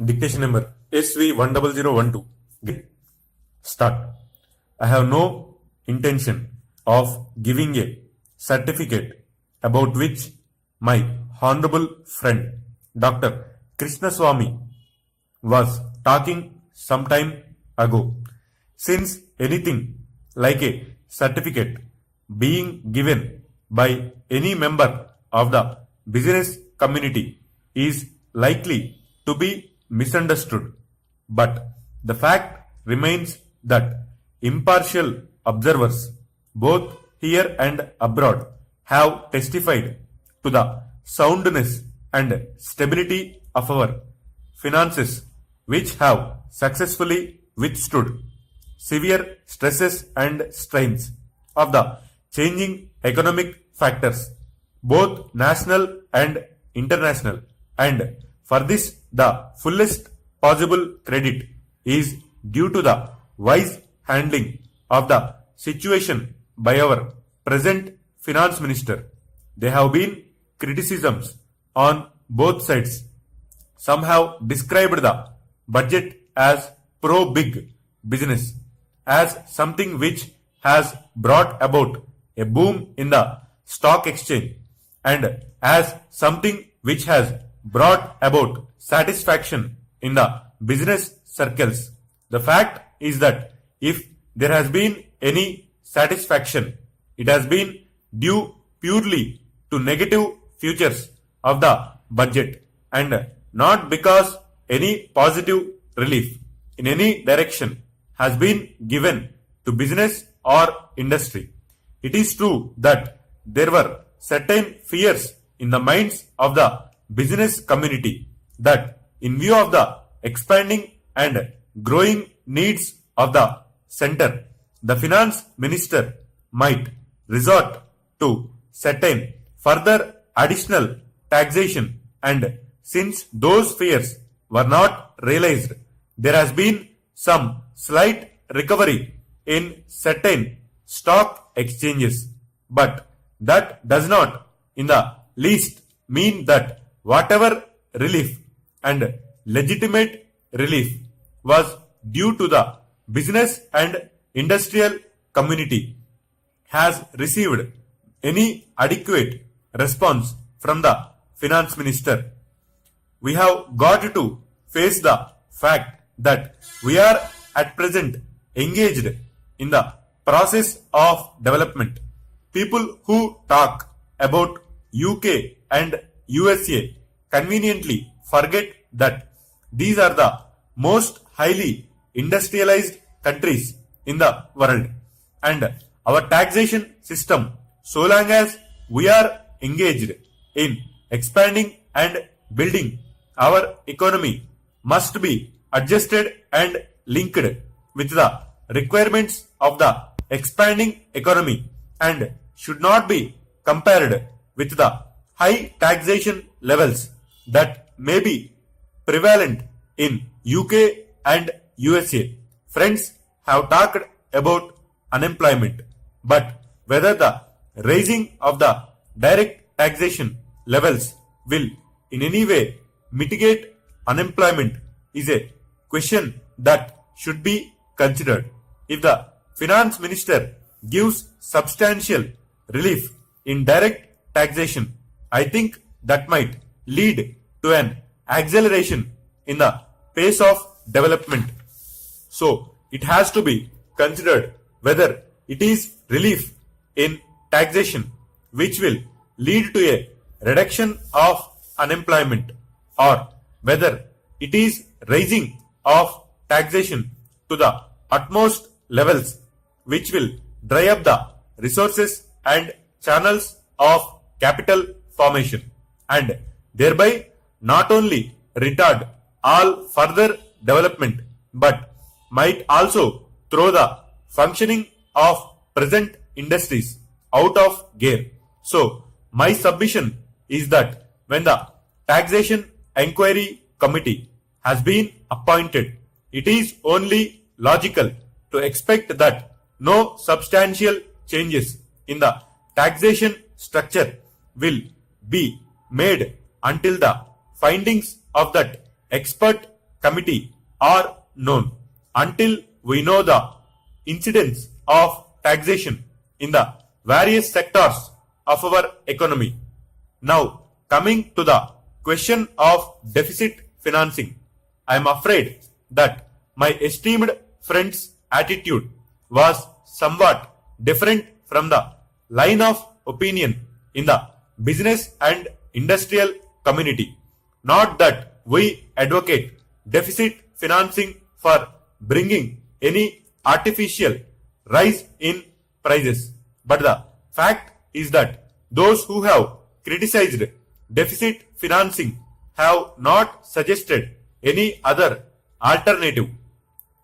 Dictation number SV10012. Start. I have no intention of giving a certificate about which my honorable friend Dr. Krishnaswamy was talking some time ago. Since anything like a certificate being given by any member of the business community is likely to be misunderstood, but the fact remains that impartial observers, both here and abroad, have testified to the soundness and stability of our finances, which have successfully withstood severe stresses and strains of the changing economic factors, both national and international, and for this the fullest possible credit is due to the wise handling of the situation by our present finance minister. There have been criticisms on both sides. Some have described the budget as pro-big business, as something which has brought about a boom in the stock exchange, and as something which has brought about satisfaction in the business circles. The fact is that if there has been any satisfaction, it has been due purely to negative features of the budget and not because any positive relief in any direction has been given to business or industry. It is true that there were certain fears in the minds of the business community that in view of the expanding and growing needs of the center, the finance minister might resort to certain further additional taxation, and since those fears were not realized, there has been some slight recovery in certain stock exchanges, but that does not in the least mean that whatever relief and legitimate relief was due to the business and industrial community has received any adequate response from the finance minister. We have got to face the fact that we are at present engaged in the process of development. People who talk about UK and USA conveniently forget that these are the most highly industrialized countries in the world, and our taxation system, so long as we are engaged in expanding and building our economy, must be adjusted and linked with the requirements of the expanding economy and should not be compared with the high taxation levels that may be prevalent in UK and USA. Friends have talked about unemployment, but whether the raising of the direct taxation levels will in any way mitigate unemployment is a question that should be considered. If the finance minister gives substantial relief in direct taxation, I think that might lead to an acceleration in the pace of development. So it has to be considered whether it is relief in taxation which will lead to a reduction of unemployment, or whether it is raising of taxation to the utmost levels which will dry up the resources and channels of capital formation and thereby not only retard all further development but might also throw the functioning of present industries out of gear. So my submission is that when the taxation inquiry committee has been appointed, it is only logical to expect that no substantial changes in the taxation structure will be made until the findings of that expert committee are known until we know the incidence of taxation in the various sectors of our economy. Now, coming to the question of deficit financing, I am afraid that my esteemed friend's attitude was somewhat different from the line of opinion in the business and industrial community. Not that we advocate deficit financing for bringing any artificial rise in prices, but the fact is that those who have criticized deficit financing have not suggested any other alternative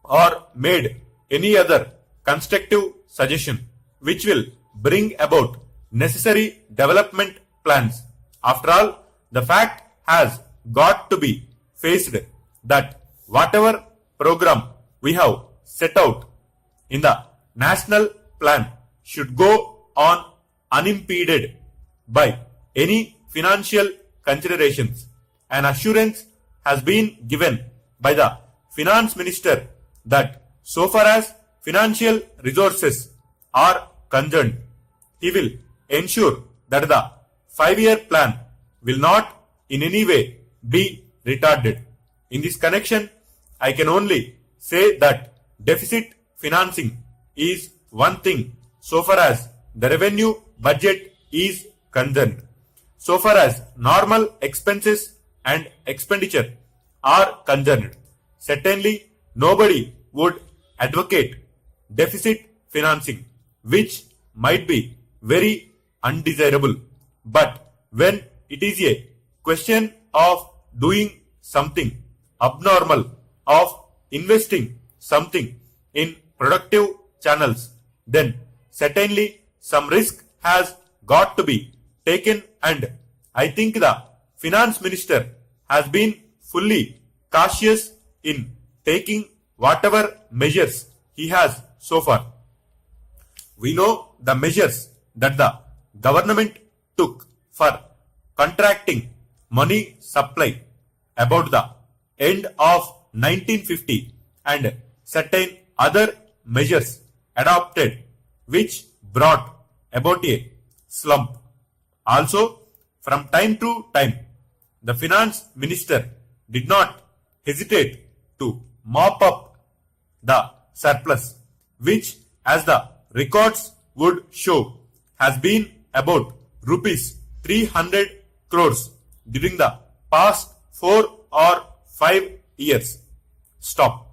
or made any other constructive suggestion which will bring about necessary development plans. After all, the fact has got to be faced that whatever program we have set out in the national plan should go on unimpeded by any financial considerations. An assurance has been given by the finance minister that so far as financial resources are concerned, he will ensure that the 5-year plan will not in any way be retarded. In this connection, I can only say that deficit financing is one thing so far as the revenue budget is concerned. So far as normal expenses and expenditure are concerned, certainly nobody would advocate deficit financing, which might be very undesirable. But when it is a question of doing something abnormal, of investing something in productive channels, then certainly some risk has got to be taken, and I think the finance minister has been fully cautious in taking whatever measures he has so far. We know the measures that the government took for contracting money supply about the end of 1950 and certain other measures adopted which brought about a slump. Also, from time to time, the finance minister did not hesitate to mop up the surplus, which, as the records would show, has been about rupees 300 crores during the past 4 or 5 years. Stop.